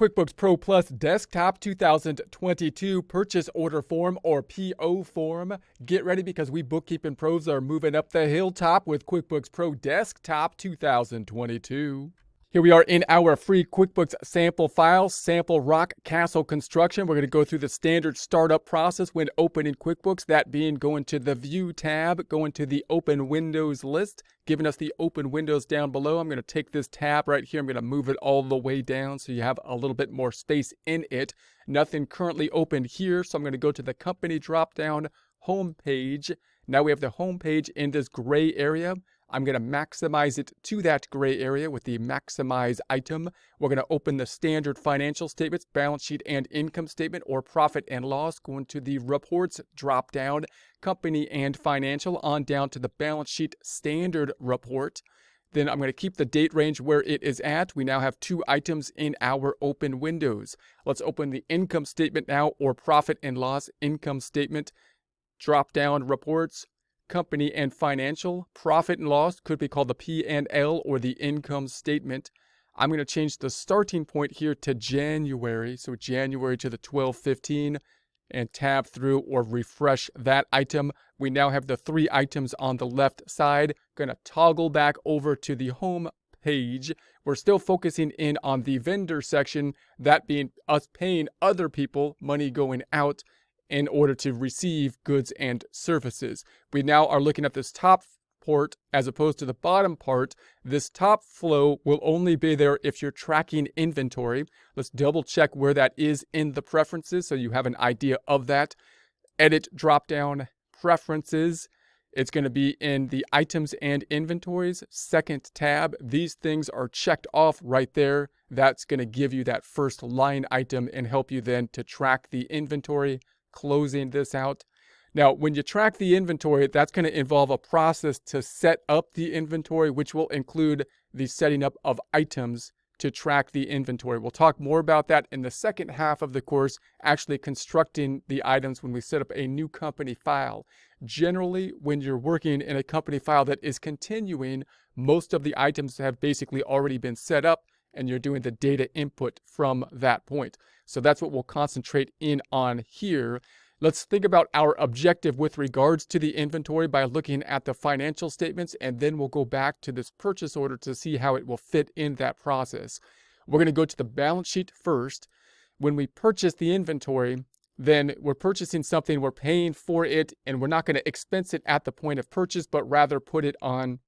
QuickBooks Pro Plus Desktop 2022 Purchase Order Form or PO Form. Get ready because we bookkeeping pros are moving up the hilltop with QuickBooks Pro Desktop 2022. Here we are in our free QuickBooks sample file, Sample Rock Castle Construction. We're going to go through the standard startup process when opening QuickBooks, that being going to the View tab, going to the Open Windows list, giving us the Open Windows down below. I'm going to take this tab right here. I'm going to move it all the way down so you have a little bit more space in it. Nothing currently open here, so I'm going to go to the Company drop-down Home page. Now we have the Home page in this gray area. I'm going to maximize it to that gray area with the Maximize item. We're going to open the standard financial statements, balance sheet and income statement, or profit and loss. Going to the Reports drop-down, Company and Financial, on down to the Balance Sheet Standard Report. Then I'm going to keep the date range where it is at. We now have two items in our open windows. Let's open the Income Statement now, or Profit and Loss Income Statement. Drop-down Reports, Company and Financial. Profit and loss could be called the P&L or the income statement. I'm going to change the starting point here to January. So January to the 12/15, and tab through or refresh that item. We now have the three items on the left side. Going to toggle back over to the home page. We're still focusing in on the vendor section, that being us paying other people, money going out in order to receive goods and services. We now are looking at this top port as opposed to the bottom part. This top flow will only be there if you're tracking inventory. Let's double check where that is in the preferences so you have an idea of that. Edit drop-down preferences. It's going to be in the items and inventories, second tab. These things are checked off right there. That's going to give you that first line item and help you then to track the inventory. Closing this out. Now, when you track the inventory, that's going to involve a process to set up the inventory, which will include the setting up of items to track the inventory. We'll talk more about that in the second half of the course, actually constructing the items when we set up a new company file. Generally, when you're working in a company file that is continuing, most of the items have basically already been set up, and you're doing the data input from that point. So that's what we'll concentrate in on here. Let's think about our objective with regards to the inventory by looking at the financial statements, and then we'll go back to this purchase order to see how it will fit in that process. We're going to go to the balance sheet first. When we purchase the inventory, then we're purchasing something, we're paying for it, and we're not going to expense it at the point of purchase, but rather put it on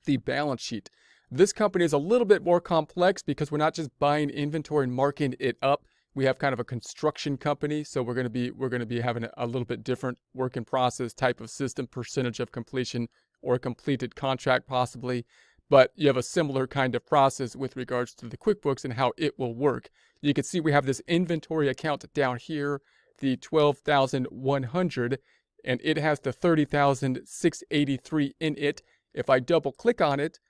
the balance sheet. This company is a little bit more complex because we're not just buying inventory and marking it up. We have kind of a construction company, so we're going to be having a little bit different work in process type of system, percentage of completion or completed contract possibly. But you have a similar kind of process with regards to the QuickBooks and how it will work. You can see we have this inventory account down here, the 12,100, and it has the 30,683 in it. If I double click on it,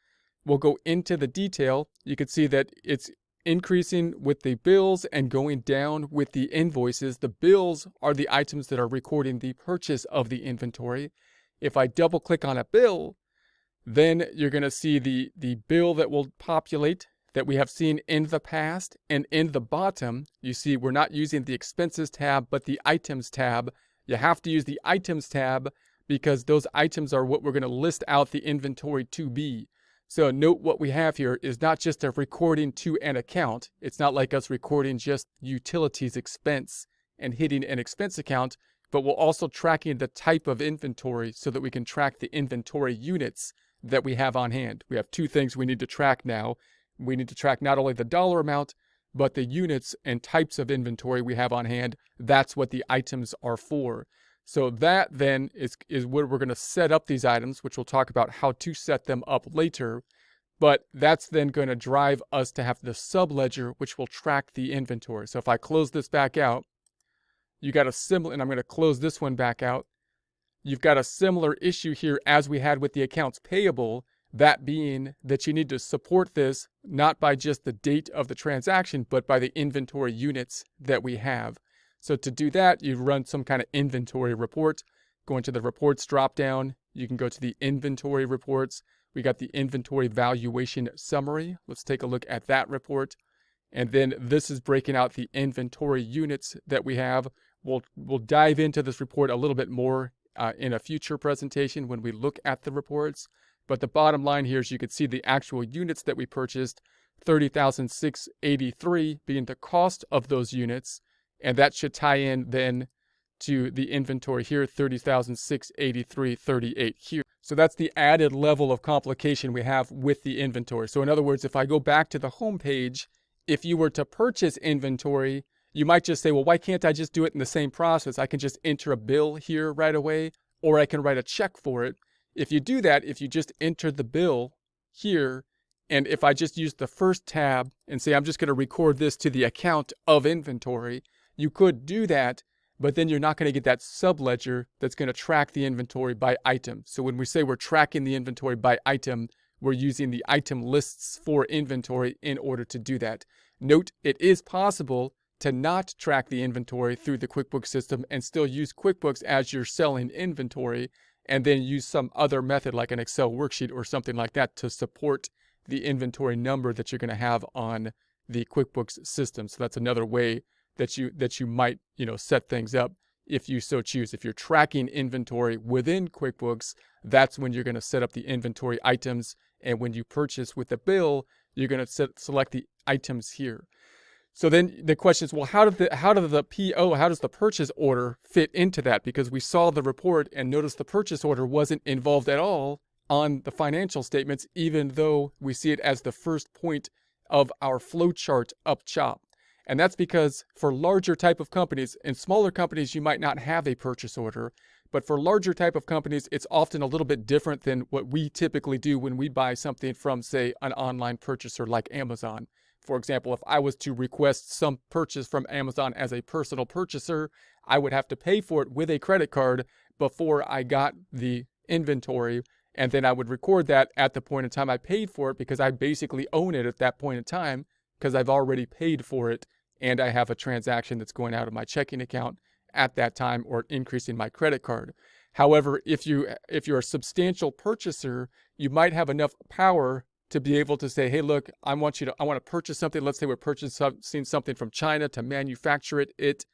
we'll go into the detail. You can see that it's increasing with the bills and going down with the invoices. The bills are the items that are recording the purchase of the inventory. If I double click on a bill, then you're going to see the bill that will populate that we have seen in the past. And in the bottom, you see we're not using the expenses tab, but the items tab. You have to use the items tab because those items are what we're going to list out the inventory to be. So note what we have here is not just a recording to an account. It's not like us recording just utilities expense and hitting an expense account, but we're also tracking the type of inventory so that we can track the inventory units that we have on hand. We have two things we need to track now. We need to track not only the dollar amount, but the units and types of inventory we have on hand. That's what the items are for. So that then is where we're going to set up these items, which we'll talk about how to set them up later. But that's then going to drive us to have the subledger, which will track the inventory. So if I close this back out, you got a similar, and I'm going to close this one back out. You've got a similar issue here as we had with the accounts payable, that being that you need to support this not by just the date of the transaction, but by the inventory units that we have. So to do that, you run some kind of inventory report. Go into the reports drop-down. You can go to the inventory reports. We got the inventory valuation summary. Let's take a look at that report. And then this is breaking out the inventory units that we have. We'll dive into this report a little bit more in a future presentation when we look at the reports. But the bottom line here is you can see the actual units that we purchased, 30,683 being the cost of those units. And that should tie in then to the inventory here, 30,683.38 here. So that's the added level of complication we have with the inventory. So in other words, if I go back to the home page, if you were to purchase inventory, you might just say, well, why can't I just do it in the same process? I can just enter a bill here right away, or I can write a check for it. If you do that, if you just enter the bill here, and if I just use the first tab and say, I'm just going to record this to the account of inventory, you could do that, but then you're not going to get that subledger that's going to track the inventory by item. So when we say we're tracking the inventory by item, we're using the item lists for inventory in order to do that. Note, it is possible to not track the inventory through the QuickBooks system and still use QuickBooks as you're selling inventory, and then use some other method like an Excel worksheet or something like that to support the inventory number that you're going to have on the QuickBooks system. So that's another way that you might, set things up if you so choose. If you're tracking inventory within QuickBooks, that's when you're going to set up the inventory items. And when you purchase with the bill, you're going to select the items here. So then the question is, well, how does the purchase order fit into that? Because we saw the report and noticed the purchase order wasn't involved at all on the financial statements, even though we see it as the first point of our flow chart up top. And that's because for larger type of companies, in smaller companies, you might not have a purchase order. But for larger type of companies, it's often a little bit different than what we typically do when we buy something from, say, an online purchaser like Amazon. For example, if I was to request some purchase from Amazon as a personal purchaser, I would have to pay for it with a credit card before I got the inventory. And then I would record that at the point in time I paid for it, because I basically own it at that point in time because I've already paid for it and I have a transaction that's going out of my checking account at that time or increasing my credit card. However, if you're a substantial purchaser, you might have enough power to be able to say, hey, look, I want to purchase something. Let's say we're purchasing something from China to manufacture it,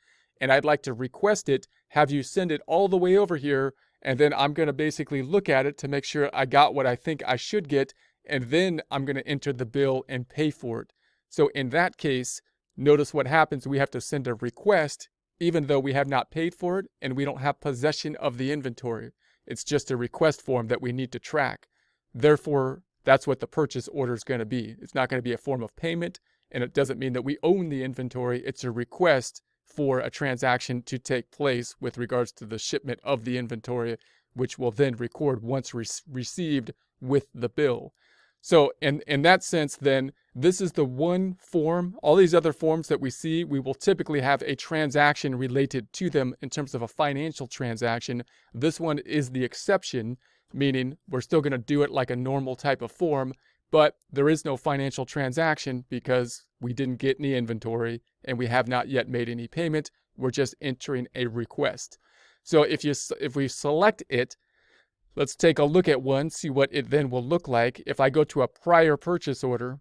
and I'd like to request it, have you send it all the way over here, and then I'm going to basically look at it to make sure I got what I think I should get, and then I'm going to enter the bill and pay for it. So in that case, notice what happens. We have to send a request, even though we have not paid for it and we don't have possession of the inventory. It's just a request form that we need to track. Therefore, that's what the purchase order is going to be. It's not going to be a form of payment, and it doesn't mean that we own the inventory. It's a request for a transaction to take place with regards to the shipment of the inventory, which will then record once received with the bill. So in that sense, then, this is the one form. All these other forms that we see, we will typically have a transaction related to them in terms of a financial transaction. This one is the exception, meaning we're still going to do it like a normal type of form, but there is no financial transaction because we didn't get any inventory and we have not yet made any payment. We're just entering a request. So if we select it, let's take a look at one, see what it then will look like. If I go to a prior purchase order,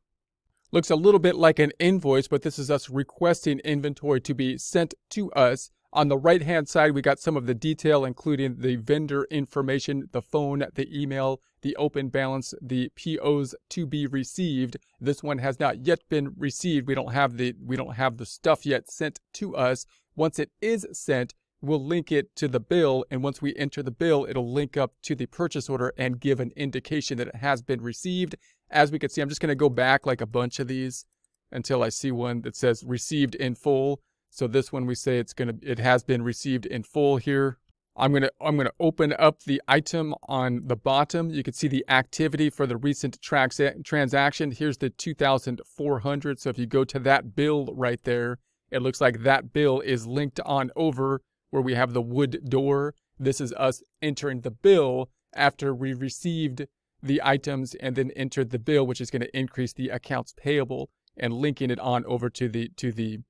looks a little bit like an invoice, but this is us requesting inventory to be sent to us. On the right-hand side, we got some of the detail, including the vendor information, the phone, the email, the open balance, the POs to be received. This one has not yet been received. We don't have the stuff yet sent to us. Once it is sent, we'll link it to the bill, and once we enter the bill, it'll link up to the purchase order and give an indication that it has been received. As we can see, I'm just going to go back like a bunch of these until I see one that says received in full. So this one, we say it has been received in full here. I'm going to open up the item on the bottom. You can see the activity for the recent transaction. Here's the 2,400. So if you go to that bill right there, it looks like that bill is linked on over where we have the wood door. This is us entering the bill after we received the items and then entered the bill, which is going to increase the accounts payable, and linking it on over to the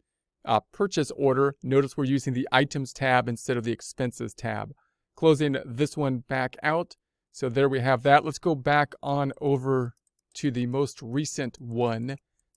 purchase order. Notice we're using the items tab instead of the expenses tab. Closing this one back out. So there we have that. Let's go back on over to the most recent one.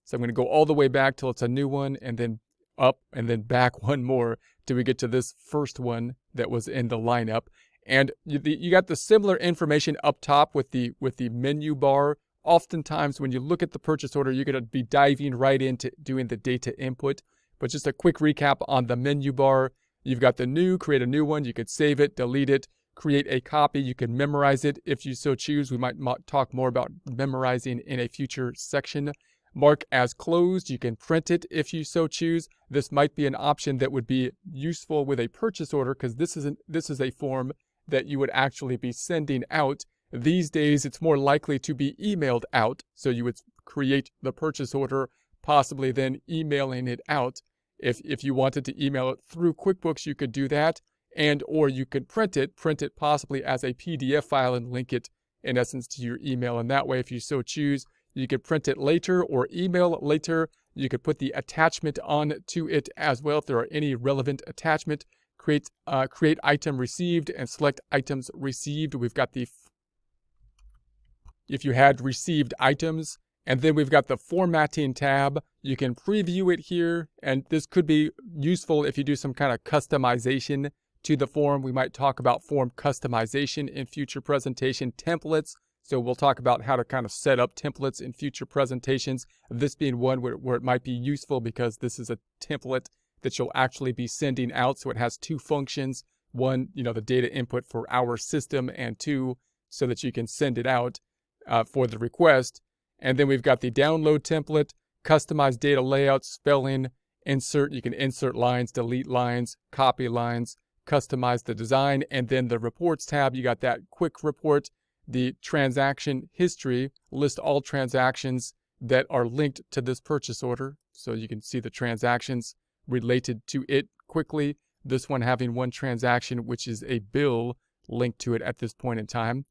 So I'm going to go all the way back till it's a new one, and then up and then back one more till we get to this first one that was in the lineup. And you got the similar information up top with the menu bar. Oftentimes when you look at the purchase order, you're going to be diving right into doing the data input. But just a quick recap on the menu bar. You've got the new, create a new one. You could save it, delete it, create a copy. You can memorize it if you so choose. We might talk more about memorizing in a future section. Mark as closed. You can print it if you so choose. This might be an option that would be useful with a purchase order because this is a form that you would actually be sending out. These days, it's more likely to be emailed out. So you would create the purchase order, possibly then emailing it out. If you wanted to email it through QuickBooks, you could do that. And or you could print it possibly as a PDF file and link it in essence to your email. And that way, if you so choose, you could print it later or email it later. You could put the attachment on to it as well if there are any relevant attachment. Create item received and select items received. We've got if you had received items, and then we've got the formatting tab. You can preview it here, and this could be useful if you do some kind of customization to the form. We might talk about form customization in future presentation. Templates. So we'll talk about how to kind of set up templates in future presentations. This being one where it might be useful because this is a template that you'll actually be sending out. So it has two functions. One, the data input for our system, and two, so that you can send it out for the request. And then we've got the download template, customize data layout, spelling, insert. You can insert lines, delete lines, copy lines, customize the design. And then the reports tab, you got that quick report, the transaction history, list all transactions that are linked to this purchase order. So you can see the transactions related to it quickly. This one having one transaction, which is a bill linked to it at this point in time.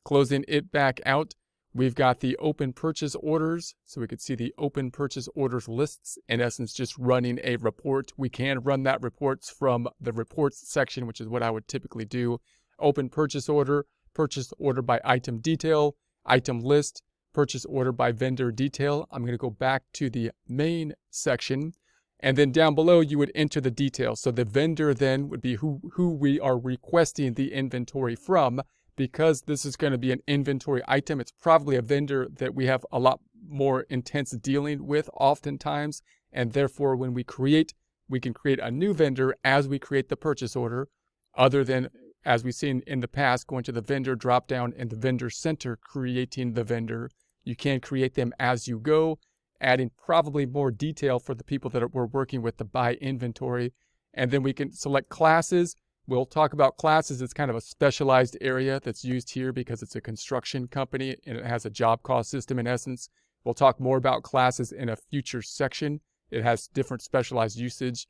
Closing it back out, we've got the open purchase orders. So we could see the open purchase orders lists, in essence, just running a report. We can run that reports from the reports section, which is what I would typically do. Open purchase order by item detail, item list, purchase order by vendor detail. I'm going to go back to the main section. And then down below, you would enter the details. So the vendor then would be who we are requesting the inventory from. Because this is going to be an inventory item, it's probably a vendor that we have a lot more intense dealing with oftentimes. And therefore, when we can create a new vendor as we create the purchase order, other than, as we've seen in the past, going to the vendor dropdown in the vendor center, creating the vendor. You can create them as you go, adding probably more detail for the people that we're working with to buy inventory. And then we can select classes. We'll talk about classes. It's kind of a specialized area that's used here because it's a construction company and it has a job cost system in essence. We'll talk more about classes in a future section. It has different specialized usage.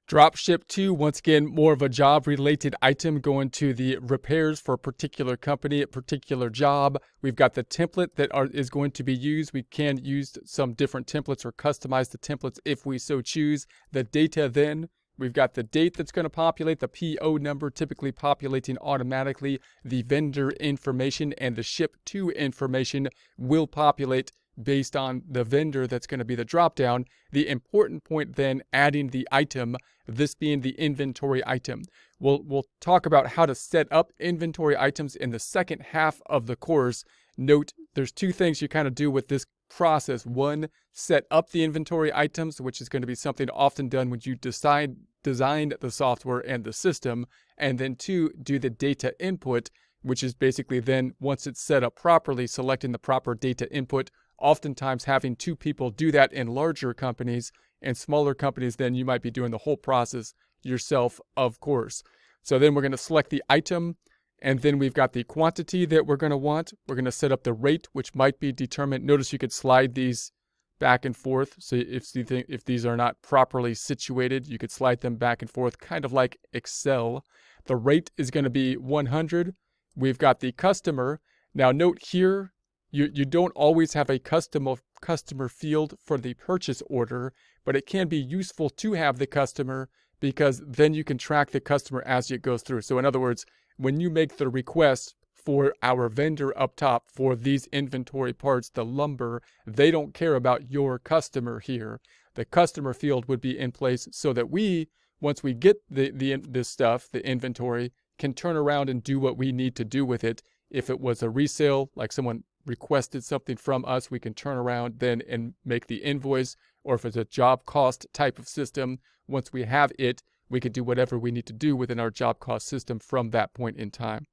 Dropship 2, once again, more of a job-related item going to the repairs for a particular company, a particular job. We've got the template that is going to be used. We can use some different templates or customize the templates if we so choose. The data then, we've got the date that's going to populate, the PO number typically populating automatically. The vendor information and the ship to information will populate based on the vendor that's going to be the dropdown. The important point then, adding the item, this being the inventory item. We'll talk about how to set up inventory items in the second half of the course. Note, there's two things you kind of do with this process. One, set up the inventory items, which is going to be something often done when you designed the software and the system. And then two, do the data input, which is basically then, once it's set up properly, selecting the proper data input. Oftentimes having two people do that in larger companies. And smaller companies, then you might be doing the whole process yourself, of course. So then we're going to select the item, and then we've got the quantity that we're going to want. We're going to set up the rate, which might be determined. Notice you could slide these back and forth. So if these are not properly situated, you could slide them back and forth, kind of like Excel. The rate is going to be 100. We've got the customer. Now note here, you don't always have a customer field for the purchase order, but it can be useful to have the customer because then you can track the customer as it goes through. So in other words, when you make the request for our vendor up top for these inventory parts, the lumber. They don't care about your customer here. The customer field would be in place so that we, once we get this stuff, the inventory, can turn around and do what we need to do with it. If it was a resale, like someone requested something from us, we can turn around then and make the invoice. Or if it's a job cost type of system, once we have it, we can do whatever we need to do within our job cost system from that point in time.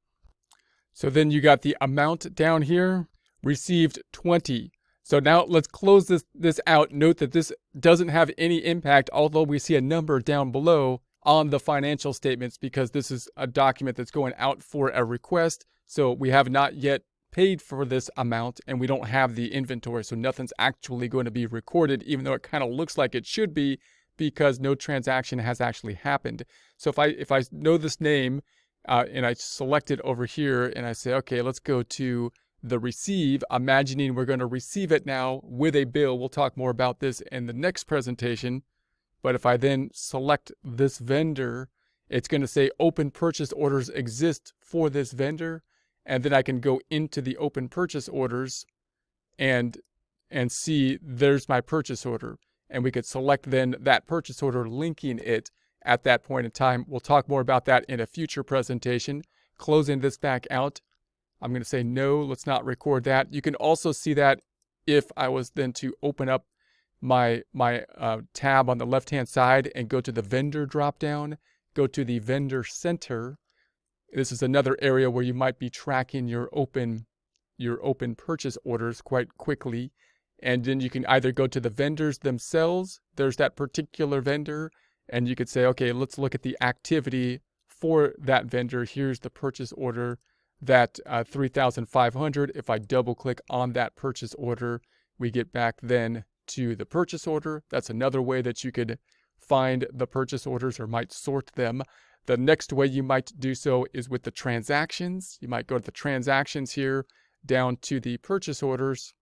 So then you got the amount down here, received 20. So now let's close this out. Note that this doesn't have any impact, although we see a number down below on the financial statements, because this is a document that's going out for a request. So we have not yet paid for this amount and we don't have the inventory. So nothing's actually going to be recorded, even though it kind of looks like it should be, because no transaction has actually happened. So if I know this name and I select it over here and I say, okay, let's go to the receive, imagining we're going to receive it now with a bill. We'll talk more about this in the next presentation. But if I then select this vendor, it's going to say open purchase orders exist for this vendor. And then I can go into the open purchase orders and see there's my purchase order. And we could select then that purchase order, linking it at that point in time. We'll talk more about that in a future presentation. Closing this back out, I'm going to say no, let's not record that. You can also see that if I was then to open up my tab on the left-hand side and go to the vendor dropdown, go to the vendor center. This is another area where you might be tracking your open purchase orders quite quickly. And then you can either go to the vendors themselves. There's that particular vendor. And you could say, okay, let's look at the activity for that vendor. Here's the purchase order, that 3,500. If I double click on that purchase order, we get back then to the purchase order. That's another way that you could find the purchase orders or might sort them. The next way you might do so is with the transactions. You might go to the transactions here, down to the purchase orders,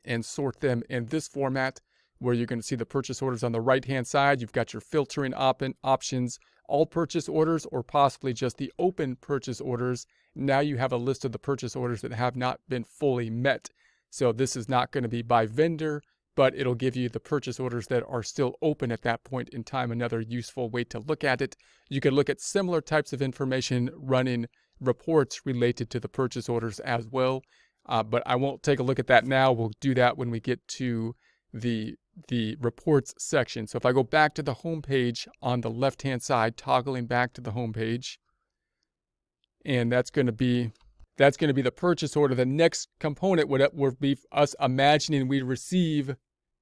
and sort them in this format, where you're going to see the purchase orders on the right-hand side. You've got your filtering options, all purchase orders, or possibly just the open purchase orders. Now you have a list of the purchase orders that have not been fully met. So this is not going to be by vendor, but it'll give you the purchase orders that are still open at that point in time. Another useful way to look at it. You can look at similar types of information running reports related to the purchase orders as well. But I won't take a look at that now. We'll do that when we get to the reports section. So if I go back to the home page on the left-hand side, toggling back to the home page, and that's going to be the purchase order. The next component would be us imagining we receive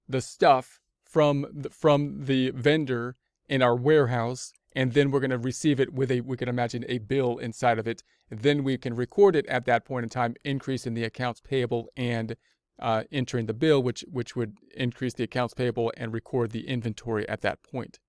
the stuff from the vendor in our warehouse, and then we're going to receive it with we can imagine a bill inside of it. Then we can record it at that point in time, increase in the accounts payable and entering the bill, which would increase the accounts payable and record the inventory at that point.